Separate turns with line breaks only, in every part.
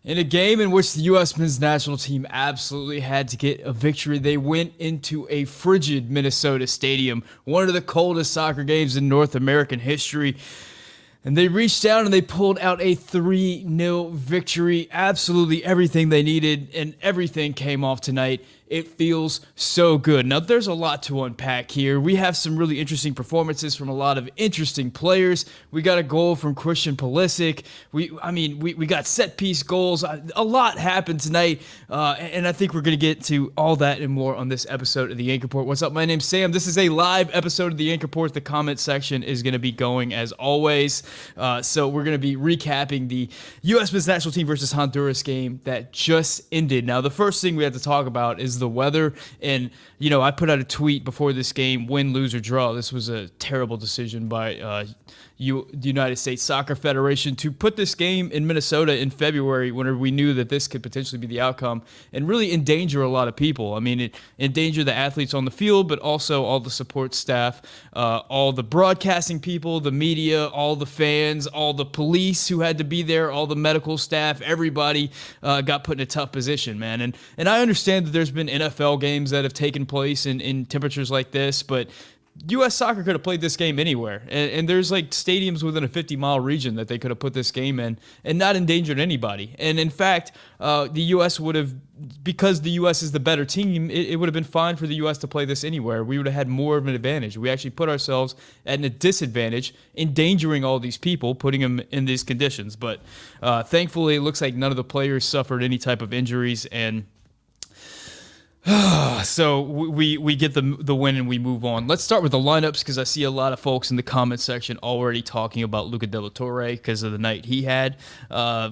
In a game in which the U.S. men's national team absolutely had to get a victory, they went into a frigid Minnesota stadium, one of the coldest soccer games in North American history. And they reached down and they pulled out a 3-0 victory. Absolutely everything they needed and everything came off tonight. It feels so good. Now, there's a lot to unpack here. We have some really interesting performances from a lot of interesting players. We got a goal from Christian Pulisic. We got set-piece goals. A lot happened tonight, and I think we're going to get to all that and more on this episode of The Anchor Report. What's up? My name's Sam. This is a live episode of The Anchor Report. The comment section is going to be going as always. So we're going to be recapping the U.S. men's national team versus Honduras game that just ended. Now, the first thing we have to talk about is the weather. And, I put out a tweet before this game, win, lose, or draw. This was a terrible decision by the United States Soccer Federation to put this game in Minnesota in February whenever we knew that this could potentially be the outcome and really endanger a lot of people. I mean, it endangered the athletes on the field, but also all the support staff, all the broadcasting people, the media, all the fans, all the police who had to be there, all the medical staff, everybody got put in a tough position, man. And I understand that there's been NFL games that have taken place in temperatures like this, but U.S. Soccer could have played this game anywhere, and there's like stadiums within a 50-mile region that they could have put this game in and not endangered anybody. And in fact, the U.S. would have, because the U.S. is the better team, it would have been fine for the U.S. to play this anywhere. We would have had more of an advantage. We actually put ourselves at a disadvantage, endangering all these people, putting them in these conditions. But thankfully, it looks like none of the players suffered any type of injuries, and so we get the win and we move on. Let's start with the lineups because I see a lot of folks in the comment section already talking about Luca de la Torre because of the night he had.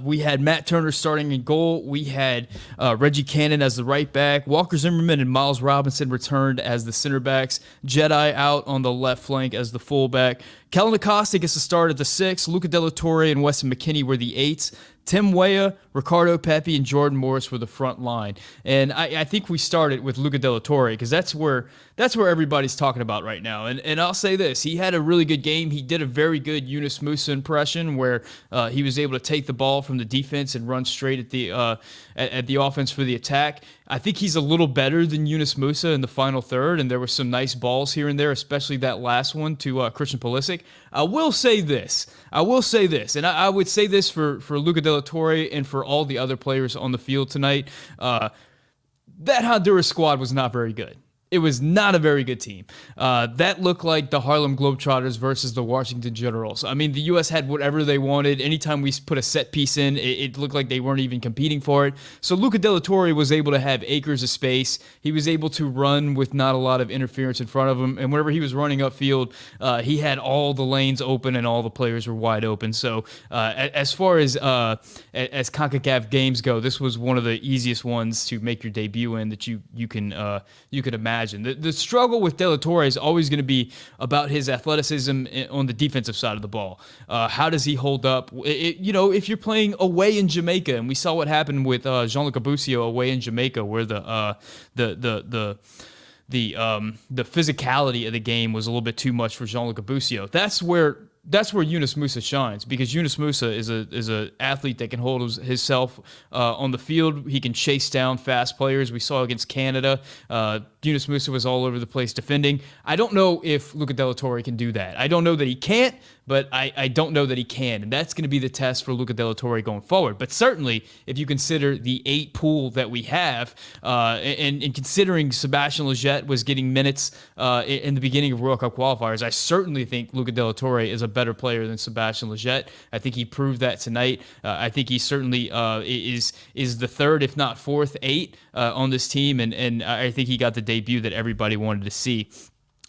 We had Matt Turner starting in goal. We had Reggie Cannon as the right back. Walker Zimmerman and Miles Robinson returned as the center backs. Jedi out on the left flank as the fullback. Kellen Acosta gets to start at the 6. Luca de la Torre and Weston McKennie were the 8s. Tim Weah, Ricardo Pepi, and Jordan Morris were the front line. And I think we started with Luca de la Torre because that's where everybody's talking about right now. And I'll say this. He had a really good game. He did a very good Yunus Musa impression where he was able to take the ball from the defense and run straight at the offense for the attack. I think he's a little better than Yunus Musa in the final third, and there were some nice balls here and there, especially that last one to Christian Pulisic. I will say this, and I would say this for Luca de la Torre and for all the other players on the field tonight. That Honduras squad was not very good. It was not a very good team. That looked like the Harlem Globetrotters versus the Washington Generals. I mean, the U.S. had whatever they wanted. Anytime we put a set piece in, it looked like they weren't even competing for it. So Luca de la Torre was able to have acres of space. He was able to run with not a lot of interference in front of him. And whenever he was running upfield, he had all the lanes open and all the players were wide open. So as far as CONCACAF games go, this was one of the easiest ones to make your debut in that you could imagine. The struggle with De La Torre is always going to be about his athleticism on the defensive side of the ball. How does he hold up? If you're playing away in Jamaica, and we saw what happened with Jean-Luc Abusio away in Jamaica, where the physicality of the game was a little bit too much for Jean-Luc Abusio. That's where Yunus Musa shines, because Yunus Musa is a athlete that can hold himself on the field. He can chase down fast players. We saw against Canada. Yunus Musa was all over the place defending. I don't know if Luca de la Torre can do that. I don't know that he can't, but I don't know that he can. And that's going to be the test for Luca de la Torre going forward. But certainly, if you consider the 8 pool that we have, and considering Sebastian Lletget was getting minutes in the beginning of World Cup qualifiers, I certainly think Luca de la Torre is a better player than Sebastian Lletget. I think he proved that tonight. I think he certainly is the third, if not fourth, 8 on this team. And I think he got the debut that everybody wanted to see.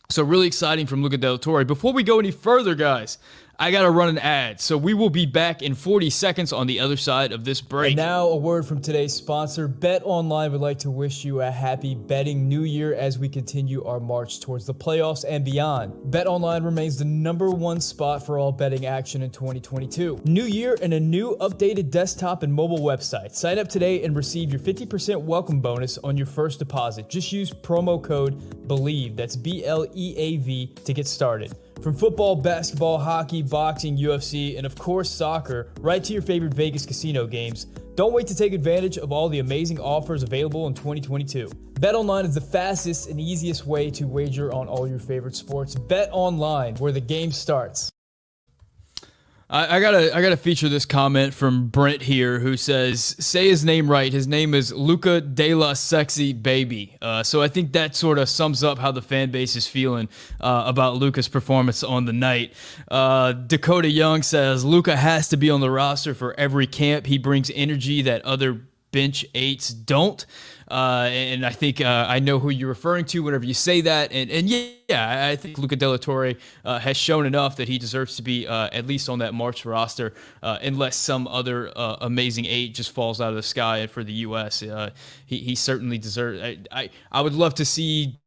So really exciting from Luca de la Torre. Before we go any further, guys, I got to run an ad, so we will be back in 40 seconds on the other side of this break. And now a word from today's sponsor. BetOnline would like to wish you a happy betting new year as we continue our march towards the playoffs and beyond. BetOnline remains the #1 spot for all betting action in 2022. New year and a new updated desktop and mobile website. Sign up today and receive your 50% welcome bonus on your first deposit. Just use promo code BELIEVE, that's BLEAV, to get started. From football, basketball, hockey, boxing, UFC, and of course soccer, right to your favorite Vegas casino games, Don't wait to take advantage of all the amazing offers available in 2022. BetOnline is the fastest and easiest way to wager on all your favorite sports. BetOnline, where the game starts. I gotta feature this comment from Brent here, who says, say his name right. His name is Luca de la Sexy Baby. So I think that sort of sums up how the fan base is feeling about Luca's performance on the night. Dakota Young says, Luca has to be on the roster for every camp. He brings energy that other bench eights don't. And I think I know who you're referring to whenever you say that. And yeah, I think Luca de la Torre has shown enough that he deserves to be at least on that March roster, unless some other amazing eight just falls out of the sky for the U.S. He certainly deserves. I would love to see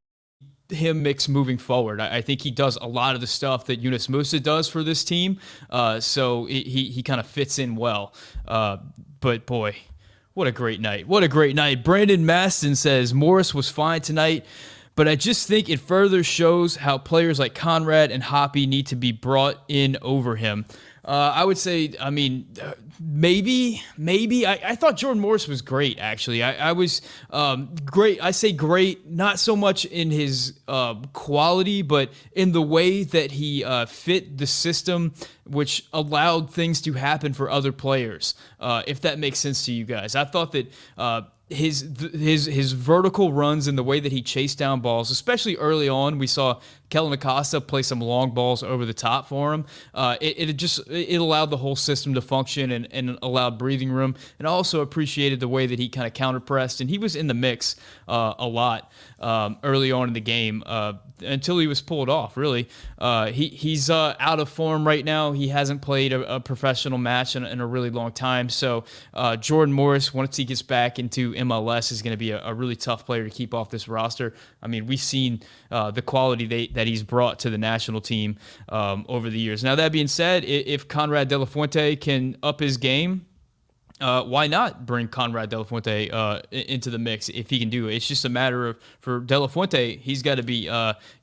him mix moving forward. I think he does a lot of the stuff that Yunus Musa does for this team, so he kind of fits in well. But boy, what a great night. What a great night. Brandon Maston says, Morris was fine tonight, but I just think it further shows how players like Conrad and Hoppy need to be brought in over him. I would say, I mean, maybe. I thought Jordan Morris was great, actually. I was great. I say great, not so much in his quality, but in the way that he fit the system, which allowed things to happen for other players, if that makes sense to you guys. I thought that his vertical runs and the way that he chased down balls, especially early on, we saw Kellen Acosta play some long balls over the top for him. It allowed the whole system to function and allowed breathing room. And I also appreciated the way that he kind of counterpressed, and he was in the mix a lot early on in the game until he was pulled off. Really, he's out of form right now. He hasn't played a professional match in a really long time. So Jordan Morris, once he gets back into MLS, is going to be a really tough player to keep off this roster. I mean, we've seen the quality that he's brought to the national team over the years. Now, that being said, if Conrad De La Fuente can up his game, why not bring Conrad De La Fuente into the mix if he can do it? It's just a matter of, for De La Fuente, he's got to be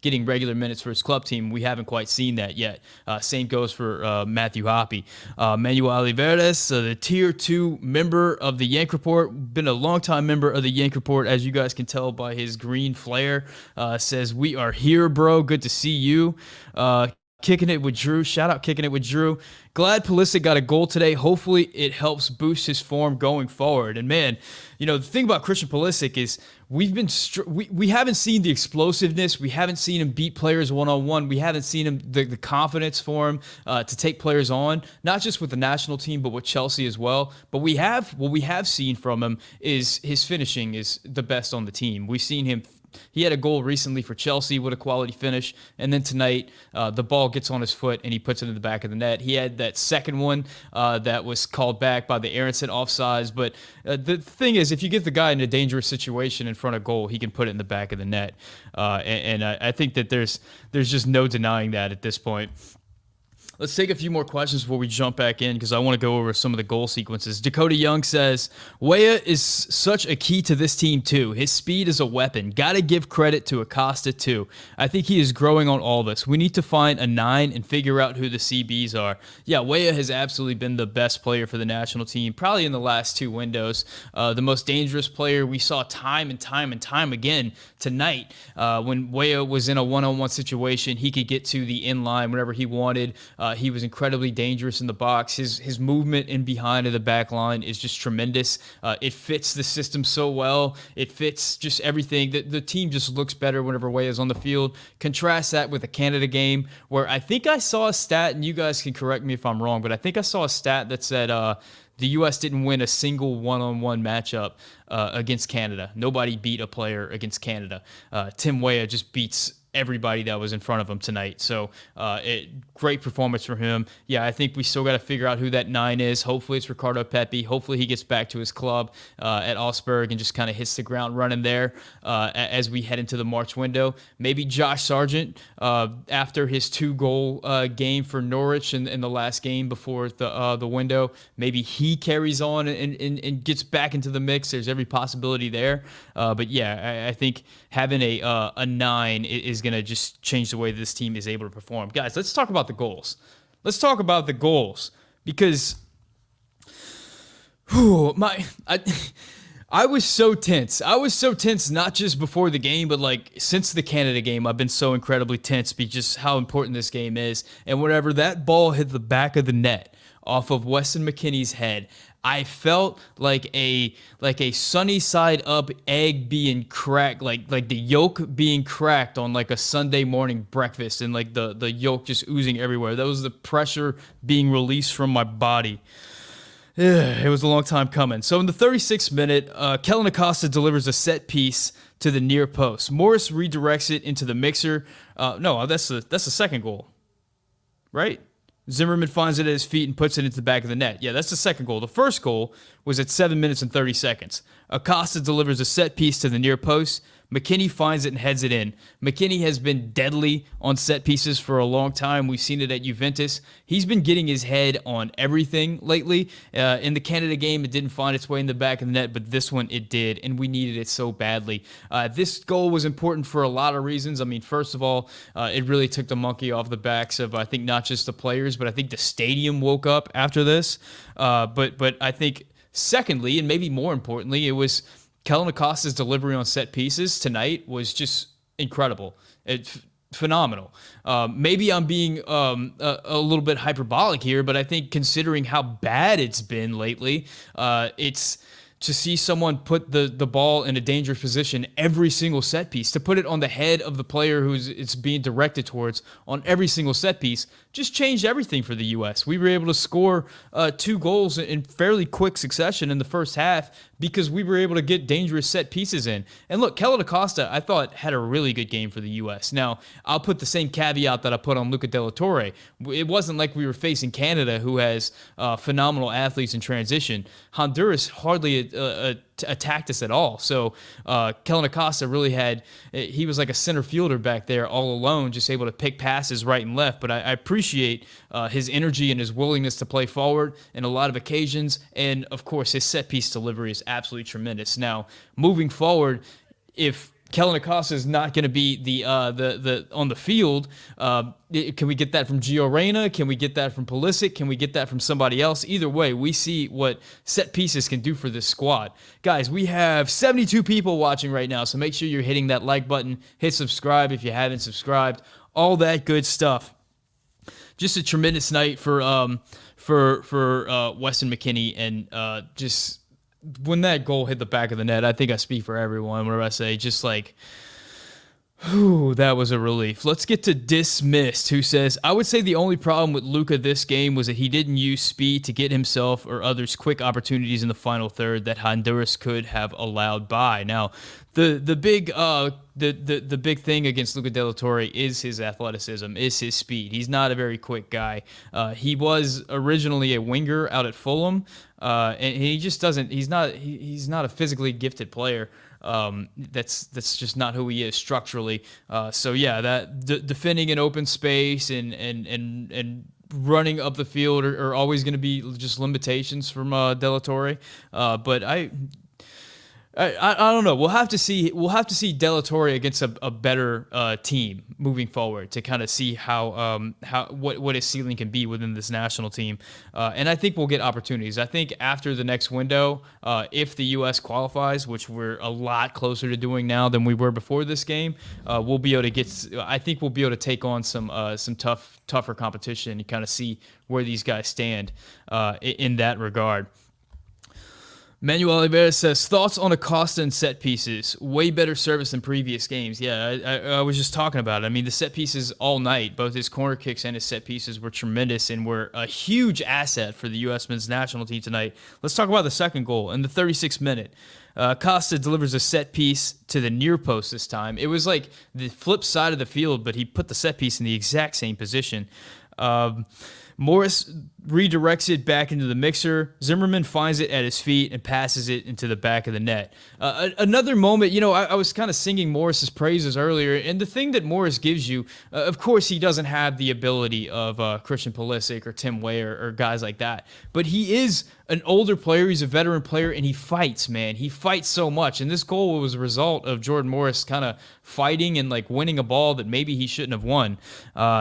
getting regular minutes for his club team. We haven't quite seen that yet. Same goes for Matthew Hoppy. Manuel Oliveras, the Tier 2 member of the Yank Report, been a longtime member of the Yank Report, as you guys can tell by his green flare, says, we are here, bro. Good to see you. Kicking it with Drew. Shout out Kicking It with Drew. Glad Pulisic got a goal today. Hopefully it helps boost his form going forward. And man, you know, the thing about Christian Pulisic is we haven't seen the explosiveness. We haven't seen him beat players one-on-one. We haven't seen him the confidence for him to take players on, not just with the national team, but with Chelsea as well. But what we have seen from him is his finishing is the best on the team. We've seen him. He had a goal recently for Chelsea with a quality finish, and then tonight the ball gets on his foot and he puts it in the back of the net. He had that second one that was called back by the Aronson offsides, but the thing is, if you get the guy in a dangerous situation in front of goal, he can put it in the back of the net, and I think that there's just no denying that at this point. Let's take a few more questions before we jump back in, because I want to go over some of the goal sequences. Dakota Young says, Weah is such a key to this team too. His speed is a weapon. Got to give credit to Acosta too. I think he is growing on all of us. We need to find a 9 and figure out who the CBs are. Yeah, Weah has absolutely been the best player for the national team, probably in the last 2 windows. The most dangerous player we saw time and time again tonight. When Weah was in a one-on-one situation, he could get to the in line whenever he wanted. He was incredibly dangerous in the box. His movement in behind of the back line is just tremendous. It fits the system so well. It fits just everything. The team just looks better whenever Weah is on the field. Contrast that with the Canada game, where I think I saw a stat, and you guys can correct me if I'm wrong, but I think I saw a stat that said the U.S. didn't win a single one-on-one matchup against Canada. Nobody beat a player against Canada. Tim Weah just beats everybody that was in front of him tonight. So great performance from him. Yeah, I think we still got to figure out who that 9 is. Hopefully it's Ricardo Pepi. Hopefully he gets back to his club at Augsburg and just kind of hits the ground running there as we head into the March window. Maybe Josh Sargent, after his 2-goal game for Norwich in the last game before the window, maybe he carries on and gets back into the mix. There's every possibility there. But yeah, I think having a 9 is going to just change the way this team is able to perform. Guys, let's talk about the goals. Let's talk about the goals, because Whew, I was so tense. I was so tense, not just before the game, but like since the Canada game, I've been so incredibly tense because just how important this game is. And whenever that ball hit the back of the net off of Weston McKennie's head, I felt like a sunny side up egg being cracked, like the yolk being cracked on like a Sunday morning breakfast, and like the yolk just oozing everywhere. That was the pressure being released from my body. It was a long time coming. So in the 36th minute, Kellen Acosta delivers a set piece to the near post. Morris redirects it into the mixer. No, that's the second goal, right? Zimmerman finds it at his feet and puts it into the back of the net. Yeah, that's the second goal. The first goal was at 7 minutes and 30 seconds. Acosta delivers a set piece to the near post. McKennie finds it and heads it in. McKennie has been deadly on set pieces for a long time. We've seen it at Juventus. He's been getting his head on everything lately. In the Canada game, it didn't find its way in the back of the net, but this one it did, and we needed it so badly. This goal was important for a lot of reasons. I mean, first of all, it really took the monkey off the backs of, I think, not just the players, but I think the stadium woke up after this. But I think, secondly, and maybe more importantly, it was Kellen Acosta's delivery on set pieces tonight was just incredible. It's phenomenal. Maybe I'm being a little bit hyperbolic here, but I think considering how bad it's been lately, it's to see someone put the ball in a dangerous position every single set piece, to put it on the head of the player who's it's being directed towards on every single set piece, just changed everything for the U.S. We were able to score 2 goals in fairly quick succession in the first half because we were able to get dangerous set pieces in. And look, Kellen Acosta, I thought, had a really good game for the U.S. Now, I'll put the same caveat that I put on Luca de la Torre. It wasn't like we were facing Canada, who has phenomenal athletes in transition. Honduras hardly attacked us at all. So Kellen Acosta really he was like a center fielder back there all alone, just able to pick passes right and left. But I appreciate his energy and his willingness to play forward in a lot of occasions. And of course, his set piece delivery is absolutely tremendous. Now, moving forward, if Kellen Acosta is not going to be the on the field, can we get that from Gio Reyna? Can we get that from Pulisic? Can we get that from somebody else? Either way, we see what set pieces can do for this squad. Guys, we have 72 people watching right now, so make sure you're hitting that like button. Hit subscribe if you haven't subscribed. All that good stuff. Just a tremendous night for Weston McKennie, and just when that goal hit the back of the net, I think I speak for everyone whenever I say just like, whew, that was a relief. Let's get to Dismissed, who says, I would say the only problem with Luca this game was that he didn't use speed to get himself or others quick opportunities in the final third that Honduras could have allowed by. Now, the big thing against Luca de la Torre is his athleticism, is his speed. He's not a very quick guy. He was originally a winger out at Fulham, and he just doesn't. He's not a physically gifted player. That's just not who he is structurally. So yeah, that defending in open space and running up the field are always going to be just limitations from de la Torre. But I don't know. We'll have to see de la Torre against a better team moving forward to kind of see what his ceiling can be within this national team. And I think we'll get opportunities. I think after the next window, if the U.S. qualifies, which we're a lot closer to doing now than we were before this game, we'll be able to get. I think we'll be able to take on some tougher competition and kind of see where these guys stand in that regard. Manuel Oliveira says, thoughts on Acosta and set pieces. Way better service than previous games. Yeah, I was just talking about it. I mean, the set pieces all night, both his corner kicks and his set pieces were tremendous and were a huge asset for the U.S. men's national team tonight. Let's talk about the second goal. In the 36th minute, Acosta delivers a set piece to the near post this time. It was like the flip side of the field, but he put the set piece in the exact same position. Morris redirects it back into the mixer. Zimmerman finds it at his feet and passes it into the back of the net. Another moment, I was kind of singing Morris's praises earlier, and the thing that Morris gives you, of course, he doesn't have the ability of Christian Pulisic or Tim Weah or guys like that, but he is an older player. He's a veteran player, and he fights, man. He fights so much, and this goal was a result of Jordan Morris kind of fighting and like winning a ball that maybe he shouldn't have won.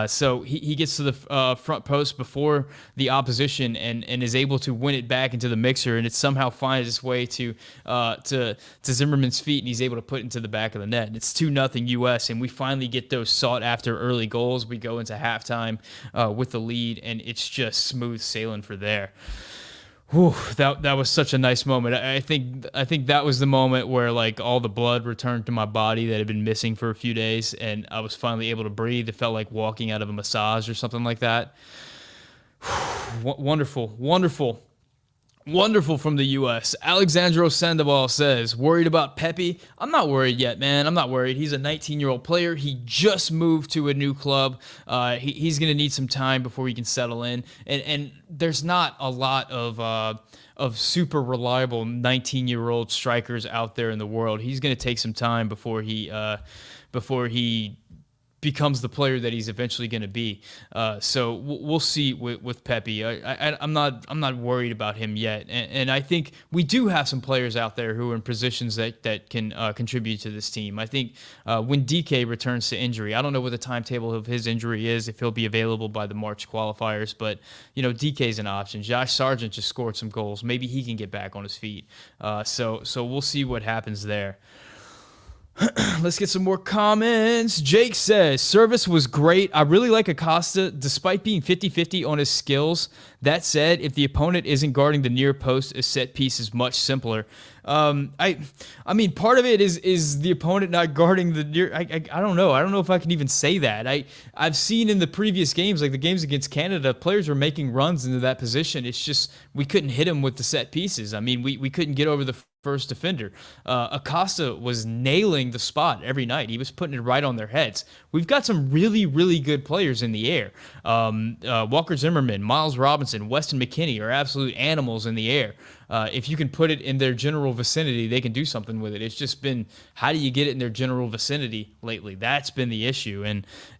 So he gets to the front post before the opposition and is able to win it back into the mixer, and it somehow finds its way to Zimmerman's feet, and he's able to put it into the back of the net. And it's 2-0 U.S., and we finally get those sought-after early goals. We go into halftime with the lead, and it's just smooth sailing for there. Whew, that was such a nice moment. I think that was the moment where like all the blood returned to my body that had been missing for a few days, and I was finally able to breathe. It felt like walking out of a massage or something like that. Wonderful from the U.S. Alexandro Sandoval says, worried about Pepe? I'm not worried yet, man. I'm not worried. He's a 19-year-old player. He just moved to a new club. He's going to need some time before he can settle in. And there's not a lot of super reliable 19-year-old strikers out there in the world. He's going to take some time before he becomes the player that he's eventually going to be. So we'll see with Pepe. I'm not worried about him yet, and I think we do have some players out there who are in positions that can contribute to this team. I think when DK returns to injury, I don't know what the timetable of his injury is, if he'll be available by the March qualifiers, but DK's an option. Josh Sargent just scored some goals. Maybe he can get back on his feet. So we'll see what happens there. Let's get some more comments. Jake says, service was great. I really like Acosta, despite being 50-50 on his skills. That said, if the opponent isn't guarding the near post, a set piece is much simpler. I mean, part of it is the opponent not guarding the near. I don't know. I don't know if I can even say that. I've seen in the previous games, like the games against Canada, players were making runs into that position. It's just we couldn't hit them with the set pieces. I mean, we couldn't get over the first defender. Acosta was nailing the spot every night. He was putting it right on their heads. We've got some really, really good players in the air. Walker Zimmerman, Miles Robinson, Weston McKennie are absolute animals in the air. If you can put it in their general vicinity, they can do something with it. It's just been, how do you get it in their general vicinity lately? That's been the issue.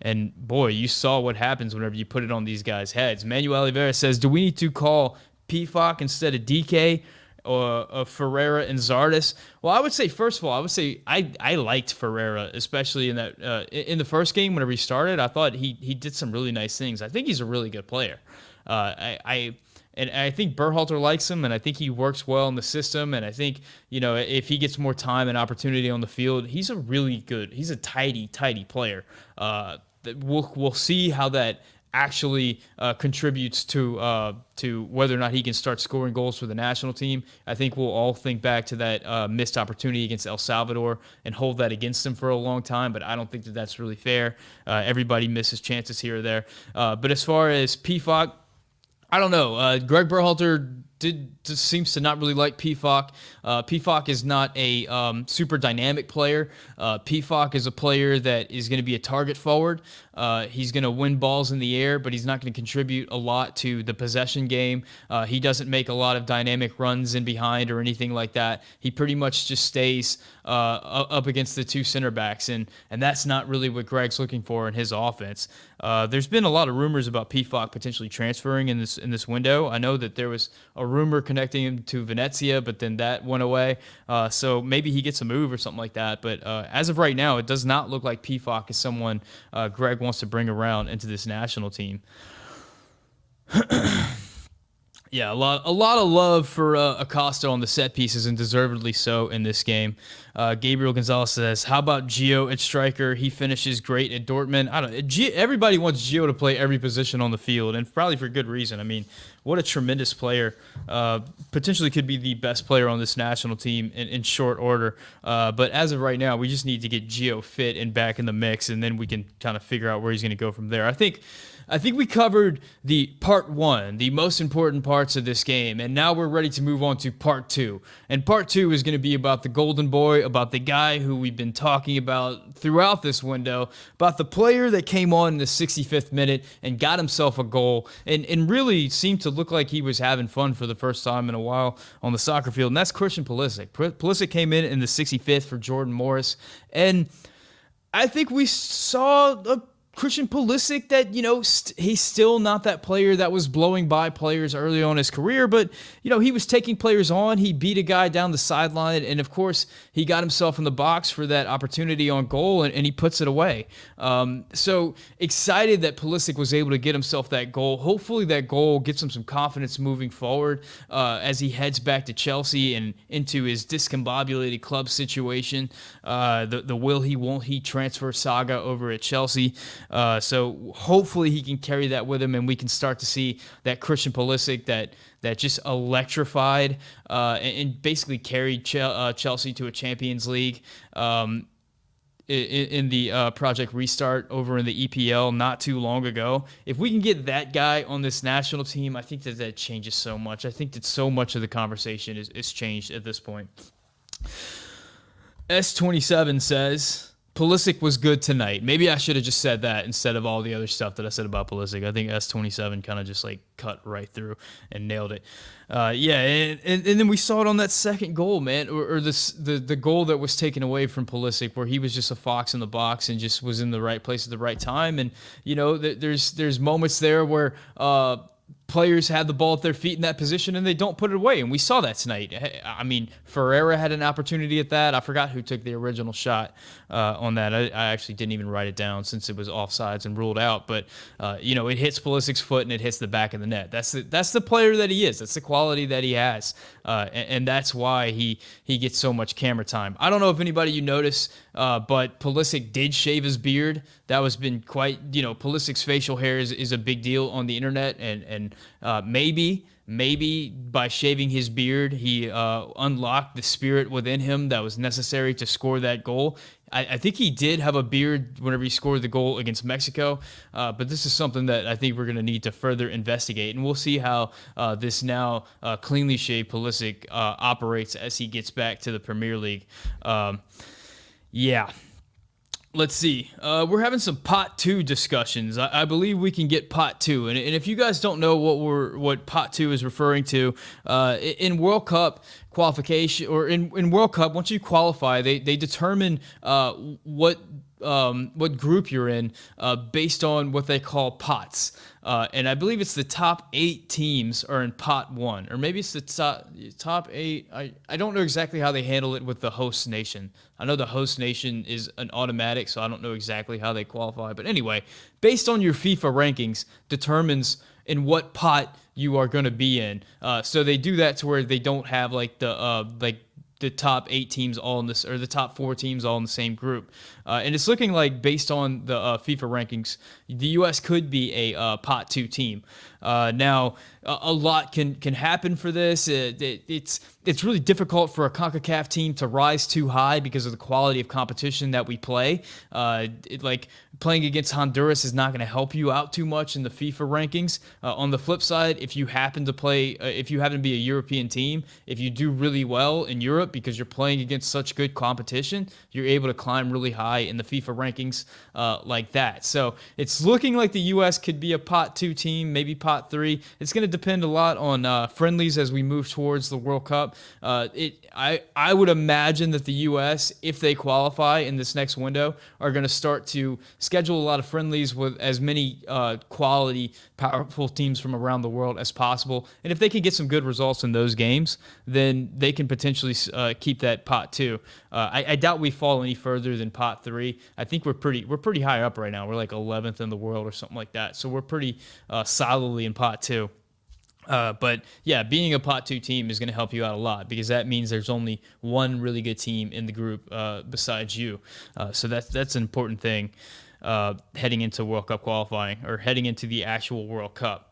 And boy, you saw what happens whenever you put it on these guys' heads. Manuel Oliveira says, do we need to call PFOC instead of DK? Or Ferreira and Zardes? Well, I would say, first of all, I liked Ferreira, especially in that in the first game whenever he started. I thought he did some really nice things. I think he's a really good player. I think Berhalter likes him, and I think he works well in the system. And I think if he gets more time and opportunity on the field, he's a tidy player. We'll see how that actually contributes to whether or not he can start scoring goals for the national team. I think we'll all think back to that missed opportunity against El Salvador and hold that against him for a long time, but I don't think that that's really fair. Everybody misses chances here or there. But as far as PFOC, I don't know. Greg Berhalter just seems to not really like PFOC. PFOC is not a super dynamic player. PFOC is a player that is going to be a target forward. He's going to win balls in the air, but he's not going to contribute a lot to the possession game. He doesn't make a lot of dynamic runs in behind or anything like that. He pretty much just stays up against the two center backs, and that's not really what Greg's looking for in his offense. There's been a lot of rumors about PFOC potentially transferring in this window. I know that there was a rumor connecting him to Venezia, but then that went away. So maybe he gets a move or something like that. But as of right now, it does not look like PFOC is someone Greg wants to bring around into this national team. Yeah, a lot of love for Acosta on the set pieces, and deservedly so in this game. Gabriel Gonzalez says, how about Gio at striker? He finishes great at Dortmund. Everybody wants Gio to play every position on the field, and probably for good reason. I mean, what a tremendous player. Potentially could be the best player on this national team in short order. But as of right now, we just need to get Gio fit and back in the mix, and then we can kind of figure out where he's going to go from there. I think we covered the part one, the most important parts of this game, and now we're ready to move on to part two. And part two is going to be about the golden boy, about the guy who we've been talking about throughout this window, about the player that came on in the 65th minute and got himself a goal and really seemed to look like he was having fun for the first time in a while on the soccer field, and that's Christian Pulisic. Pulisic came in the 65th for Jordan Morris, and I think we saw a Christian Pulisic that, he's still not that player that was blowing by players early on in his career, but, he was taking players on. He beat a guy down the sideline, and of course, he got himself in the box for that opportunity on goal, and he puts it away. So excited that Pulisic was able to get himself that goal. Hopefully that goal gets him some confidence moving forward as he heads back to Chelsea and into his discombobulated club situation, the will he won't he transfer saga over at Chelsea. So hopefully he can carry that with him, and we can start to see that Christian Pulisic that just electrified and basically carried Chelsea to a Champions League in the Project Restart over in the EPL not too long ago. If we can get that guy on this national team, I think that changes so much. I think that so much of the conversation is changed at this point. S27 says, Pulisic was good tonight. Maybe I should have just said that instead of all the other stuff that I said about Pulisic. I think S27 kind of just cut right through and nailed it. And then we saw it on that second goal, man, or the goal that was taken away from Pulisic, where he was just a fox in the box and just was in the right place at the right time. And there's moments there where players have the ball at their feet in that position and they don't put it away. And we saw that tonight. I mean, Ferreira had an opportunity at that. I forgot who took the original shot on that. I actually didn't even write it down since it was offsides and ruled out. But, it hits Pulisic's foot and it hits the back of the net. That's the player that he is. That's the quality that he has. And that's why he gets so much camera time. I don't know if anybody noticed, but Pulisic did shave his beard. That was been quite, Pulisic's facial hair is a big deal on the internet, and maybe by shaving his beard, he unlocked the spirit within him that was necessary to score that goal. I think he did have a beard whenever he scored the goal against Mexico, but this is something that I think we're going to need to further investigate, and we'll see how this now cleanly shaved Pulisic operates as he gets back to the Premier League. Let's see. We're having some Pot 2 discussions. I believe we can get Pot 2. And if you guys don't know what Pot 2 is referring to, in World Cup qualification, or in World Cup, once you qualify, they determine what group you're in based on what they call pots. And I believe it's the top 8 teams are in pot 1, or maybe it's the top 8. I don't know exactly how they handle it with the host nation. I know the host nation is an automatic, so I don't know exactly how they qualify. But anyway, based on your FIFA rankings determines in what pot you are going to be in. So they do that to where they don't have the top 8 teams all in this, or the top 4 teams all in the same group. And it's looking like, based on the FIFA rankings, the U.S. could be a pot 2 team. Now, a lot can happen for this. It's really difficult for a CONCACAF team to rise too high because of the quality of competition that we play. Playing against Honduras is not going to help you out too much in the FIFA rankings. On the flip side, if you happen to be a European team, if you do really well in Europe because you're playing against such good competition, you're able to climb really high in the FIFA rankings like that. So it's looking like the U.S. could be a pot 2 team, maybe pot 3. It's going to depend a lot on friendlies as we move towards the World Cup. I would imagine that the U.S., if they qualify in this next window, are going to start to schedule a lot of friendlies with as many quality, powerful teams from around the world as possible. And if they can get some good results in those games, then they can potentially keep that pot 2. I doubt we fall any further than pot 3. I think we're pretty high up right now. We're like 11th in the world or something like that. So we're pretty solidly in pot 2. But yeah, being a pot 2 team is going to help you out a lot, because that means there's only one really good team in the group besides you. So that's an important thing heading into World Cup qualifying, or heading into the actual World Cup.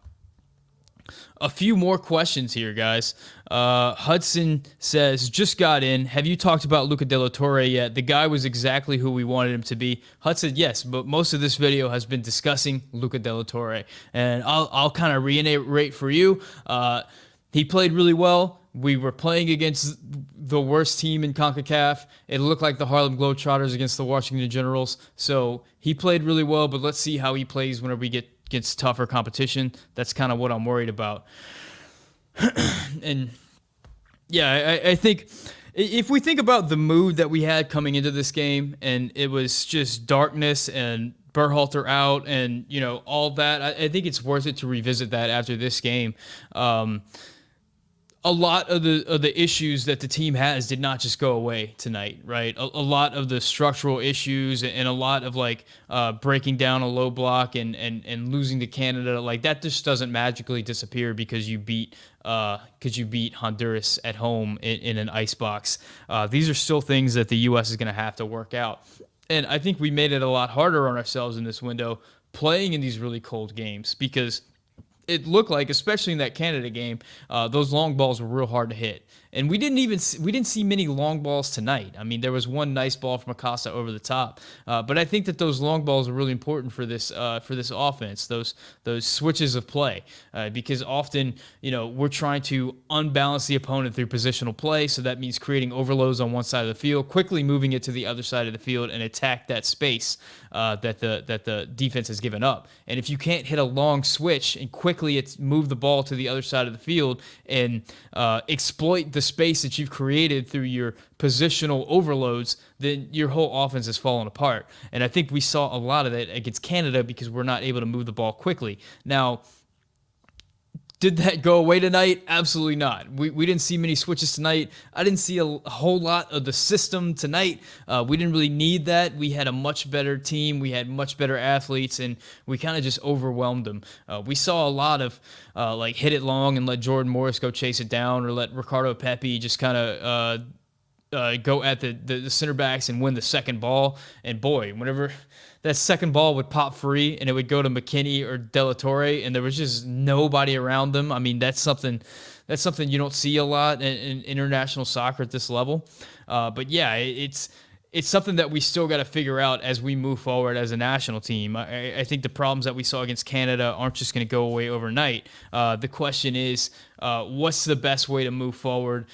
A few more questions here, guys. Hudson says, just got in. Have you talked about Luca de la Torre yet? The guy was exactly who we wanted him to be. Hudson, yes, but most of this video has been discussing Luca de la Torre. And I'll kind of reiterate for you. He played really well. We were playing against the worst team in CONCACAF. It looked like the Harlem Globetrotters against the Washington Generals. So he played really well, but let's see how he plays whenever we get against tougher competition. That's kind of what I'm worried about. And yeah, I think if we think about the mood that we had coming into this game, and it was just darkness and Berhalter out and, all that. I think it's worth it to revisit that after this game. A lot of the issues that the team has did not just go away tonight, right? A lot of the structural issues and a lot of breaking down a low block and losing to Canada, like that just doesn't magically disappear because you beat Honduras at home in an ice box. These are still things that the U.S. is going to have to work out. And I think we made it a lot harder on ourselves in this window playing in these really cold games because it looked like, especially in that Canada game, those long balls were real hard to hit. And we didn't see many long balls tonight. I mean, there was one nice ball from Acosta over the top, but I think that those long balls are really important for this offense. Those switches of play, because often we're trying to unbalance the opponent through positional play. So that means creating overloads on one side of the field, quickly moving it to the other side of the field, and attack that space that the defense has given up. And if you can't hit a long switch and quickly move the ball to the other side of the field and exploit the space that you've created through your positional overloads, then your whole offense has fallen apart. And I think we saw a lot of that against Canada because we're not able to move the ball quickly. Now, did that go away tonight? Absolutely not. We didn't see many switches tonight. I didn't see a whole lot of the system tonight. We didn't really need that. We had a much better team. We had much better athletes, and we kind of just overwhelmed them. We saw a lot of hit it long and let Jordan Morris go chase it down, or let Ricardo Pepi just kind of go at the center backs and win the second ball. And boy, whenever that second ball would pop free and it would go to McKinney or De La Torre and there was just nobody around them, I mean, that's something you don't see a lot in international soccer at this level. But yeah, it's something that we still got to figure out as we move forward as a national team. I think the problems that we saw against Canada aren't just going to go away overnight. The question is, what's the best way to move forward?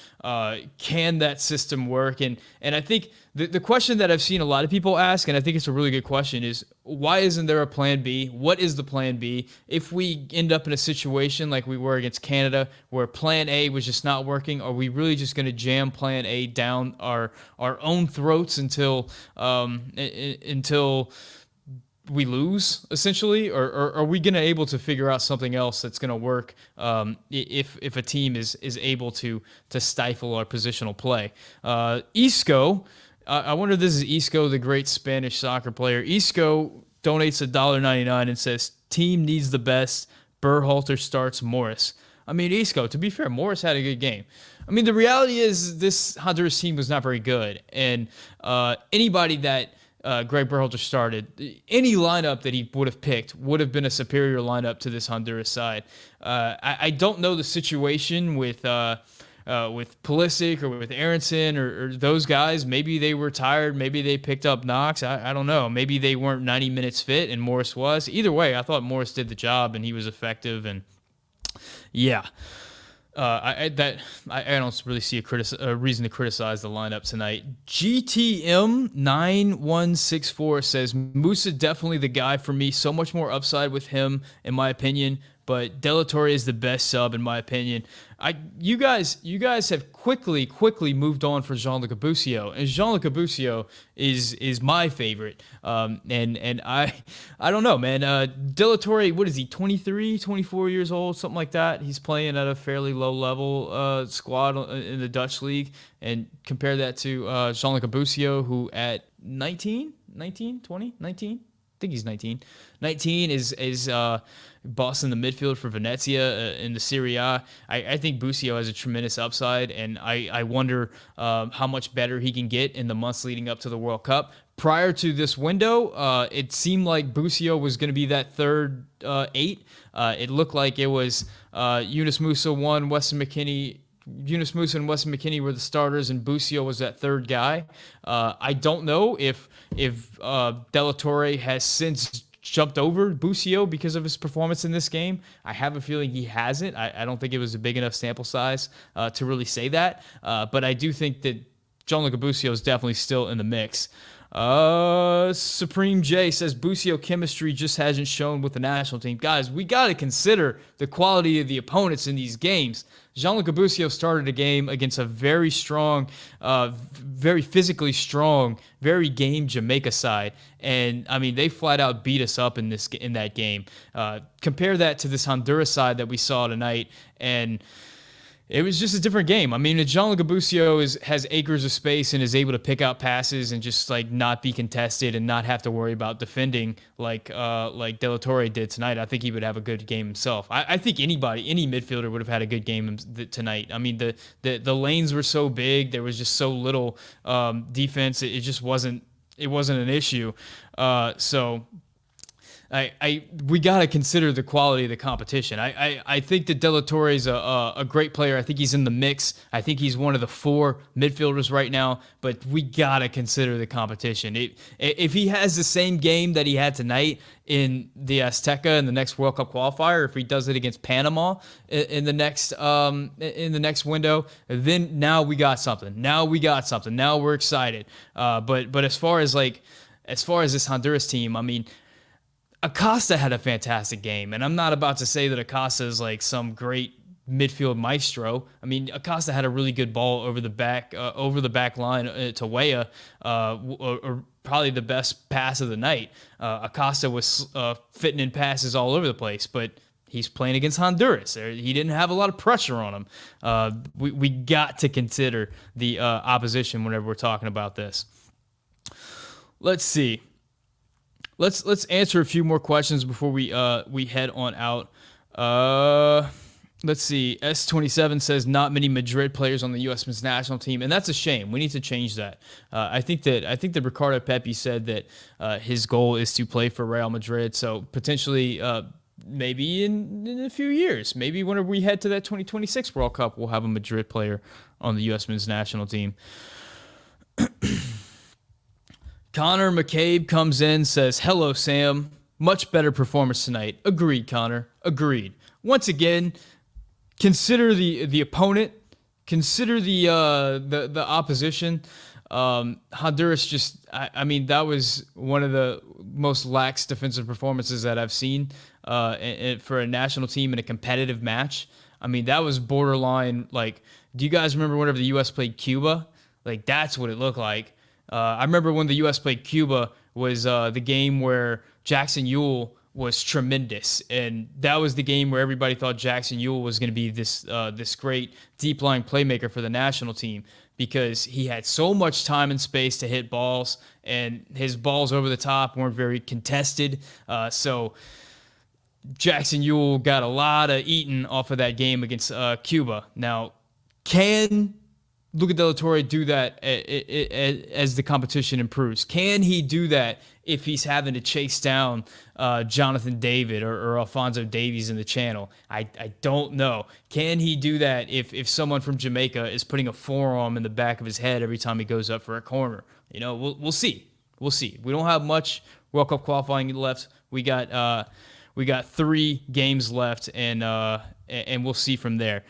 Can that system work? And I think the question that I've seen a lot of people ask, and I think it's a really good question, is why isn't there a plan B? What is the plan B? If we end up in a situation like we were against Canada where plan A was just not working, are we really just going to jam plan A down our own throats until we lose, essentially, or are we going to able to figure out something else that's going to work if a team is able to stifle our positional play? Isco, I wonder if this is Isco, the great Spanish soccer player. Isco donates $1.99 and says, "Team needs the best. Berhalter starts Morris." I mean, Isco, to be fair, Morris had a good game. I mean, the reality is this Honduras team was not very good, and anybody that Greg Berhalter started, any lineup that he would have picked would have been a superior lineup to this Honduras side. I don't know the situation with Pulisic or with Aronson or those guys. Maybe they were tired. Maybe they picked up knocks. I don't know. Maybe they weren't 90 minutes fit and Morris was. Either way, I thought Morris did the job and he was effective. And yeah. I don't really see a reason to criticize the lineup tonight. GTM9164 says, Musa definitely the guy for me. So much more upside with him, in my opinion. But De La Torre is the best sub, in my opinion. You guys have quickly moved on for Jean-Luc Busio, and Jean-Luc Busio is my favorite. And I don't know, man. De La Torre, what is he? 23, 24 years old, something like that. He's playing at a fairly low level squad in the Dutch league, and compare that to Jean-Luc Busio, who at 19, 20, 19. I think he's 19. 19 is bossing the midfield for Venezia in the Serie A. I think Busio has a tremendous upside, and I wonder how much better he can get in the months leading up to the World Cup. Prior to this window, it seemed like Busio was going to be that third 8. It looked like it was Yunus Musa 1, Weston McKennie. Yunus Musa and Weston McKennie were the starters, and Busio was that third guy. I don't know if De La Torre has since jumped over Busio because of his performance in this game. I have a feeling he hasn't. I don't think it was a big enough sample size to really say that. But I do think that Gianluca Busio is definitely still in the mix. Supreme J says Busio chemistry just hasn't shown with the national team. Guys, we got to consider the quality of the opponents in these games. Gianluca Busio started a game against a very strong, very physically strong, very game Jamaica side, and I mean they flat out beat us up in that game. Compare that to this Honduras side that we saw tonight, and it was just a different game. I mean, Gianluca Busio has acres of space and is able to pick out passes and just like not be contested and not have to worry about defending like De La Torre did tonight. I think he would have a good game himself. I think any midfielder would have had a good game tonight. I mean, the lanes were so big, there was just so little defense. It just wasn't an issue. So. We got to consider the quality of the competition. I think that De La Torre is a great player. I think he's in the mix. I think he's one of the 4 midfielders right now, but we got to consider the competition. If he has the same game that he had tonight in the Azteca in the next World Cup qualifier, if he does it against Panama in the next window, then now we got something. Now we're excited. But as far as this Honduras team, I mean, Acosta had a fantastic game, and I'm not about to say that Acosta is like some great midfield maestro. I mean, Acosta had a really good ball over the back line to Weah, or probably the best pass of the night. Acosta was fitting in passes all over the place, but he's playing against Honduras. He didn't have a lot of pressure on him. We got to consider the opposition whenever we're talking about this. Let's see. Let's answer a few more questions before we head on out. Let's see. S27 says not many Madrid players on the U.S. men's national team, and that's a shame. We need to change that. I think that Ricardo Pepi said that his goal is to play for Real Madrid. So potentially, maybe in a few years, maybe whenever we head to that 2026 World Cup, we'll have a Madrid player on the U.S. men's national team. Connor McCabe comes in, says, hello, Sam. Much better performance tonight. Agreed, Connor. Agreed. Once again, consider the opponent. Consider the opposition. Honduras just, I mean, that was one of the most lax defensive performances that I've seen for a national team in a competitive match. I mean, that was borderline, like, do you guys remember whenever the U.S. played Cuba? Like, that's what it looked like. I remember when the U.S. played Cuba was the game where Jackson Ewell was tremendous, and that was the game where everybody thought Jackson Ewell was going to be this great deep-lying playmaker for the national team because he had so much time and space to hit balls, and his balls over the top weren't very contested. So Jackson Ewell got a lot of eating off of that game against Cuba. Now, can Luca De La Torre do that as the competition improves? Can he do that if he's having to chase down Jonathan David or Alphonso Davies in the channel? I don't know. Can he do that if someone from Jamaica is putting a forearm in the back of his head every time he goes up for a corner? You know, we'll see. We'll see. We don't have much World Cup qualifying left. We got 3 games left, and we'll see from there.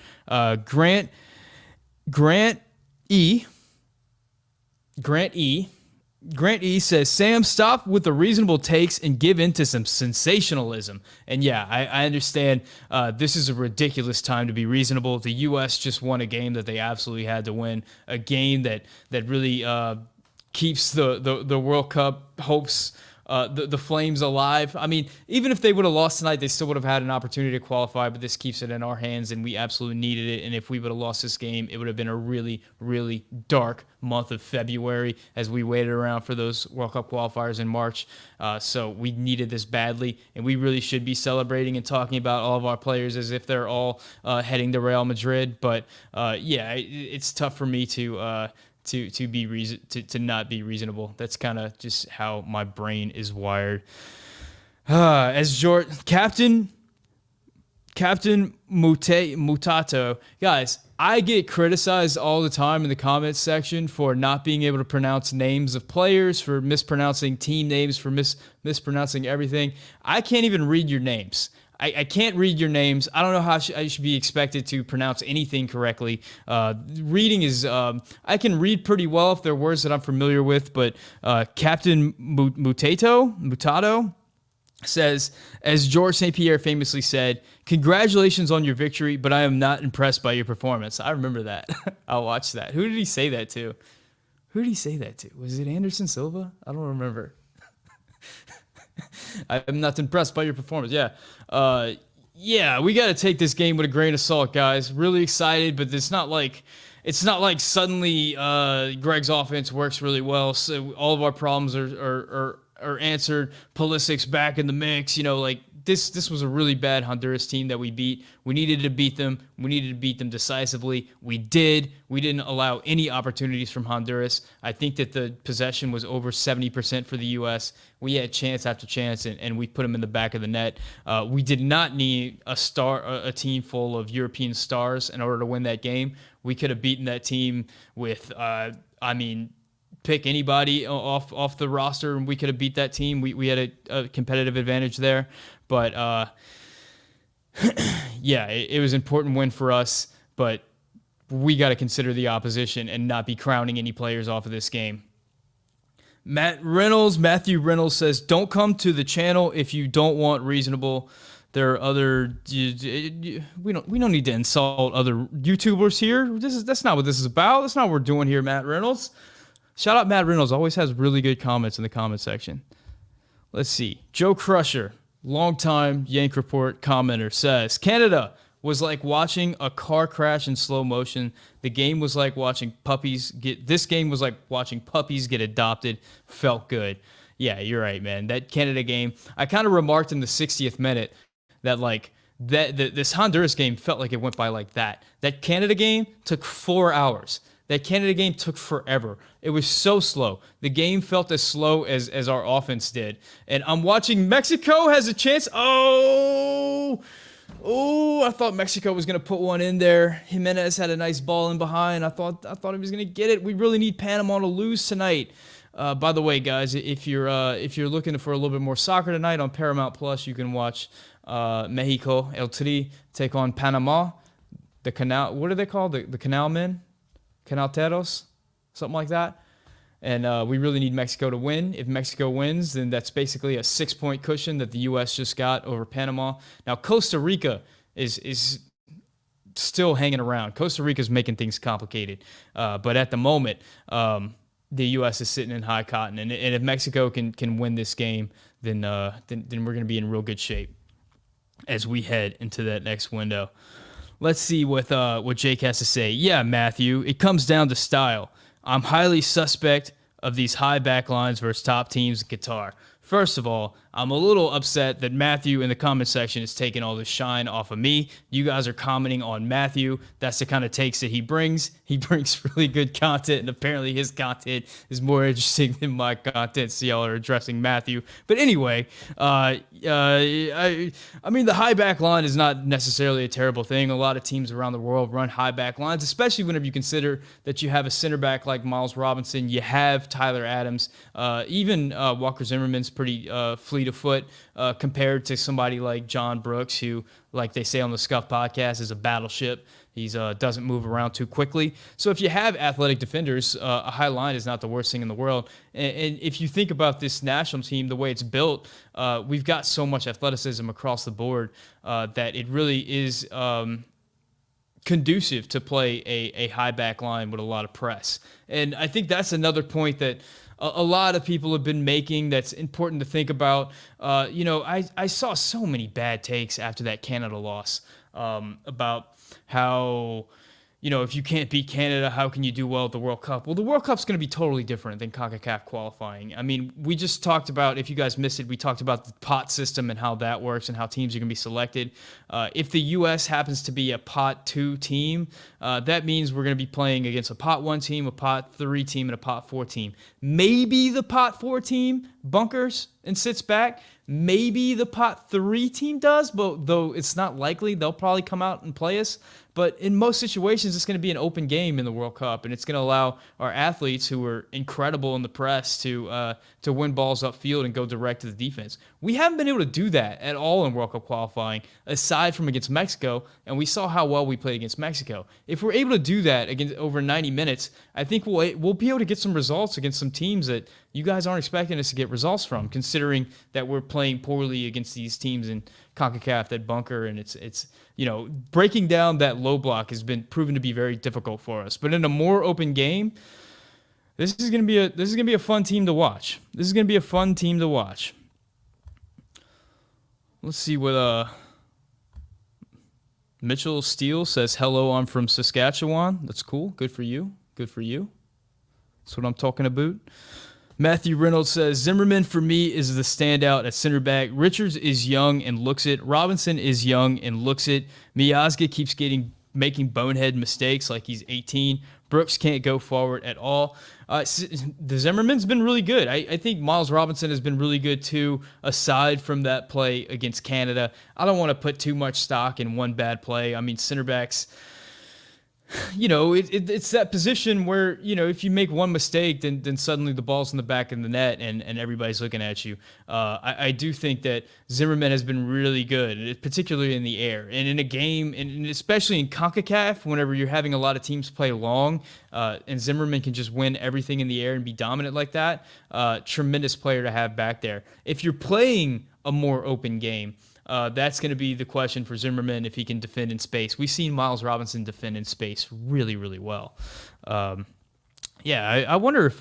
Grant E says, Sam, stop with the reasonable takes and give in to some sensationalism. And yeah, I understand this is a ridiculous time to be reasonable. The U.S. just won a game that they absolutely had to win, a game that really keeps the World Cup hopes, the flames alive. I mean, even if they would have lost tonight, they still would have had an opportunity to qualify, but this keeps it in our hands, and we absolutely needed it. And if we would have lost this game, it would have been a really, really dark month of February as we waited around for those World Cup qualifiers in March. So we needed this badly, and we really should be celebrating and talking about all of our players as if they're all heading to Real Madrid. But yeah, it's tough for me to not be reasonable. That's kind of just how my brain is wired. As Captain Mutato, guys, I get criticized all the time in the comments section for not being able to pronounce names of players, for mispronouncing team names, for mispronouncing everything. I can't even read your names. I can't read your names. I don't know how I should be expected to pronounce anything correctly. Reading is, I can read pretty well if they're words that I'm familiar with, but Captain Mutato says, as George St. Pierre famously said, congratulations on your victory, but I am not impressed by your performance. I remember that. I'll watch that. Who did he say that to? Who did he say that to? Was it Anderson Silva? I don't remember. I'm not impressed by your performance. Yeah. Yeah, we got to take this game with a grain of salt, guys. Really excited, but it's not like suddenly Greg's offense works really well, so all of our problems are answered. Pulisic's back in the mix. You know, like this was a really bad Honduras team that we beat. We needed to beat them. We needed to beat them decisively. We did. We didn't allow any opportunities from Honduras. I think that the possession was over 70% for the U.S. We had chance after chance, and we put them in the back of the net. We did not need a team full of European stars in order to win that game. We could have beaten that team with, pick anybody off the roster, and we could have beat that team. We had a competitive advantage there. But, yeah, it was an important win for us, but we got to consider the opposition and not be crowning any players off of this game. Matthew Reynolds says, don't come to the channel if you don't want reasonable. There are other, we don't need to insult other YouTubers here. That's not what this is about. That's not what we're doing here, Matt Reynolds. Shout out Matt Reynolds. Always has really good comments in the comment section. Let's see. Joe Crusher, longtime Yank Report commenter, says, Canada was like watching a car crash in slow motion. This game was like watching puppies get adopted. Felt good. Yeah, you're right, man. That Canada game, I kind of remarked in the 60th minute that this Honduras game felt like it went by like that. That Canada game took 4 hours. That Canada game took forever. It was so slow. The game felt as slow as our offense did. And I'm watching Mexico has a chance. Oh, I thought Mexico was going to put one in there. Jimenez had a nice ball in behind. I thought he was going to get it. We really need Panama to lose tonight. By the way, guys, if you're looking for a little bit more soccer tonight on Paramount Plus, you can watch Mexico El Tri take on Panama. The Canal, what are they called? The Canal Men? Canalteros? Something like that. And we really need Mexico to win. If Mexico wins, then that's basically a 6-point cushion that the U.S. just got over Panama. Now, Costa Rica is still hanging around. Costa Rica is making things complicated. But at the moment, the U.S. is sitting in high cotton. And if Mexico can win this game, then we're going to be in real good shape as we head into that next window. Let's see what Jake has to say. Yeah, Matthew, it comes down to style. I'm highly suspect of these high back lines versus top teams in Qatar. First of all, I'm a little upset that Matthew in the comment section is taking all the shine off of me. You guys are commenting on Matthew. That's the kind of takes that he brings. He brings really good content, and apparently his content is more interesting than my content, so y'all are addressing Matthew. But anyway, I mean, the high back line is not necessarily a terrible thing. A lot of teams around the world run high back lines, especially whenever you consider that you have a center back like Miles Robinson. You have Tyler Adams. Even Walker Zimmerman's pretty fleet of foot compared to somebody like John Brooks, who, like they say on the Scuff podcast, is a battleship. He doesn't move around too quickly. So if you have athletic defenders, a high line is not the worst thing in the world. And if you think about this national team, the way it's built, we've got so much athleticism across the board that it really is conducive to play a high back line with a lot of press. And I think that's another point that a lot of people have been making that's important to think about. I saw so many bad takes after that Canada loss about how, if you can't beat Canada, how can you do well at the World Cup? Well, the World Cup's going to be totally different than CONCACAF qualifying. I mean, we just talked about, if you guys missed it, we talked about the pot system and how that works and how teams are going to be selected. If the U.S. happens to be a pot 2 team, that means we're going to be playing against a pot 1 team, a pot 3 team, and a pot 4 team. Maybe the pot 4 team bunkers and sits back. Maybe the pot 3 team does, but though it's not likely, they'll probably come out and play us. But in most situations, it's going to be an open game in the World Cup, and it's going to allow our athletes who are incredible in the press to win balls upfield and go direct to the defense. We haven't been able to do that at all in World Cup qualifying, aside from against Mexico, and we saw how well we played against Mexico. If we're able to do that against over 90 minutes, I think we'll be able to get some results against some teams that you guys aren't expecting us to get results from, considering that we're playing poorly against these teams in CONCACAF that bunker, and it's breaking down that low block has been proven to be very difficult for us. But in a more open game, this is gonna be a fun team to watch. This is gonna be a fun team to watch. Let's see what Mitchell Steele says. Hello, I'm from Saskatchewan. That's cool. Good for you. Good for you. That's what I'm talking about. Matthew Reynolds says, Zimmerman for me is the standout at center back. Richards is young and looks it. Robinson is young and looks it. Miazga keeps making bonehead mistakes like he's 18. Brooks can't go forward at all. The Zimmerman's been really good. I think Miles Robinson has been really good too, aside from that play against Canada. I don't want to put too much stock in one bad play. I mean, center backs, it's that position where, if you make one mistake, then suddenly the ball's in the back of the net and everybody's looking at you. I do think that Zimmerman has been really good, particularly in the air. And in a game, and especially in CONCACAF, whenever you're having a lot of teams play long, and Zimmerman can just win everything in the air and be dominant like that, tremendous player to have back there. If you're playing a more open game, that's going to be the question for Zimmerman, if he can defend in space. We've seen Miles Robinson defend in space really, really well. I wonder if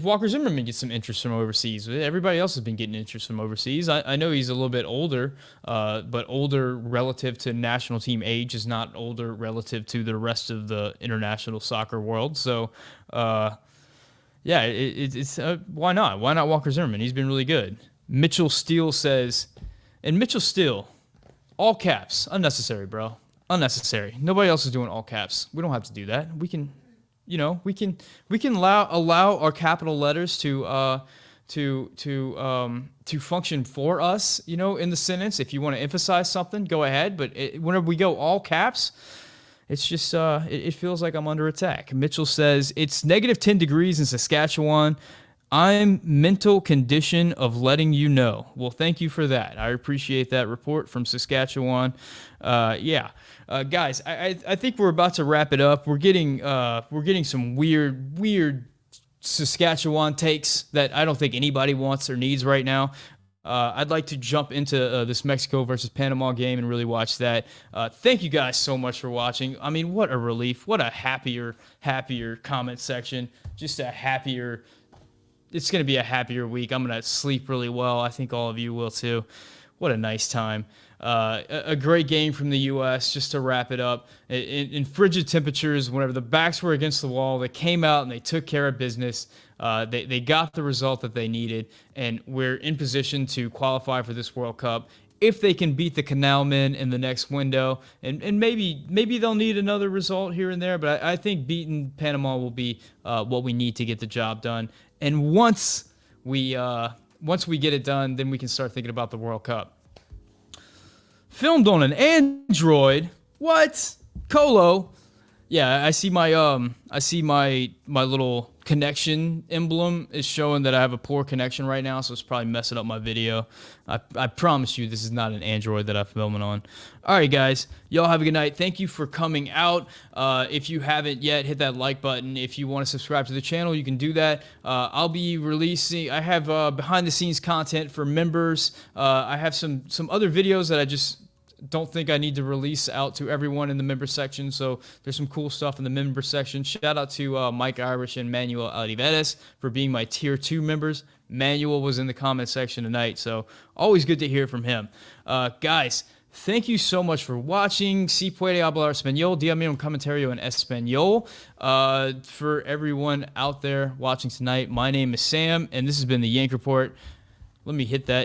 Walker Zimmerman gets some interest from overseas. Everybody else has been getting interest from overseas. I know he's a little bit older, but older relative to national team age is not older relative to the rest of the international soccer world. So, it's why not? Why not Walker Zimmerman? He's been really good. Mitchell Steele says, and Mitchell Steele, all caps, unnecessary, bro, unnecessary. Nobody else is doing all caps. We don't have to do that. We can allow our capital letters to function for us, in the sentence. If you want to emphasize something, go ahead. But whenever we go all caps, it's just, it feels like I'm under attack. Mitchell says, it's negative 10 degrees in Saskatchewan. I'm mental condition of letting you know. Well, thank you for that. I appreciate that report from Saskatchewan. Guys, I think we're about to wrap it up. We're getting some weird Saskatchewan takes that I don't think anybody wants or needs right now. I'd like to jump into this Mexico versus Panama game and really watch that. Thank you guys so much for watching. I mean, what a relief. What a happier comment section. Just a happier... It's going to be a happier week. I'm going to sleep really well. I think all of you will too. What a nice time. A great game from the U.S. just to wrap it up. In frigid temperatures, whenever the backs were against the wall, they came out and they took care of business. They got the result that they needed, and we're in position to qualify for this World Cup. If they can beat the Canal Men in the next window, and maybe they'll need another result here and there, but I think beating Panama will be what we need to get the job done. And once we get it done, then we can start thinking about the World Cup. Filmed on an Android? What? Colo? Yeah, I see my little connection emblem is showing that I have a poor connection right now, so it's probably messing up my video. I promise you this is not an Android that I'm filming on. All right, guys. Y'all have a good night. Thank you for coming out. If you haven't yet, hit that like button. If you want to subscribe to the channel, you can do that. I'll be releasing... I have behind-the-scenes content for members. I have some other videos that I just... don't think I need to release out to everyone in the member section, so there's some cool stuff in the member section. Shout out to Mike Irish and Manuel Olivares for being my Tier 2 members. Manuel was in the comment section tonight, so always good to hear from him. Guys, thank you so much for watching. Si puede hablar español, dígame un comentario en español. For everyone out there watching tonight, my name is Sam, and this has been the Yank Report. Let me hit that